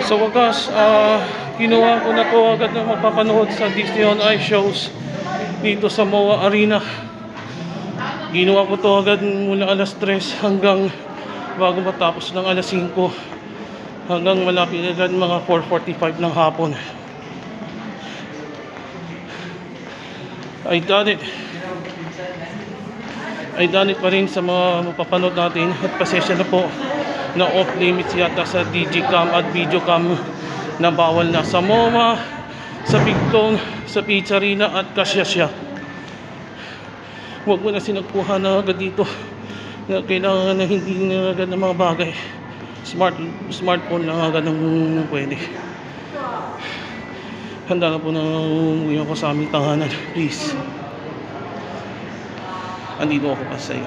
Sa wagas, ginawa ko na to agad na mapapanood sa Disney on Ice shows dito sa MOA Arena. Ginawa ko to agad mula alas 3 hanggang bago matapos ng alas 5 hanggang malapit agad mga 4:45 ng hapon. I done it pa rin sa mga mapapanood natin at pasensya na po na off limits yata sa Digicam at Videocam na bawal na sa MOMA, sa Pigton, sa Pizzarina at Kasyasya. Huwag mo na sinagpuhan na agad dito na kailangan na hindi na agad ng mga bagay. Smartphone lang agad ang pwede. Handa na po na umuwi ako sa aming tahanan. Please. Andito ako pa sa iyo.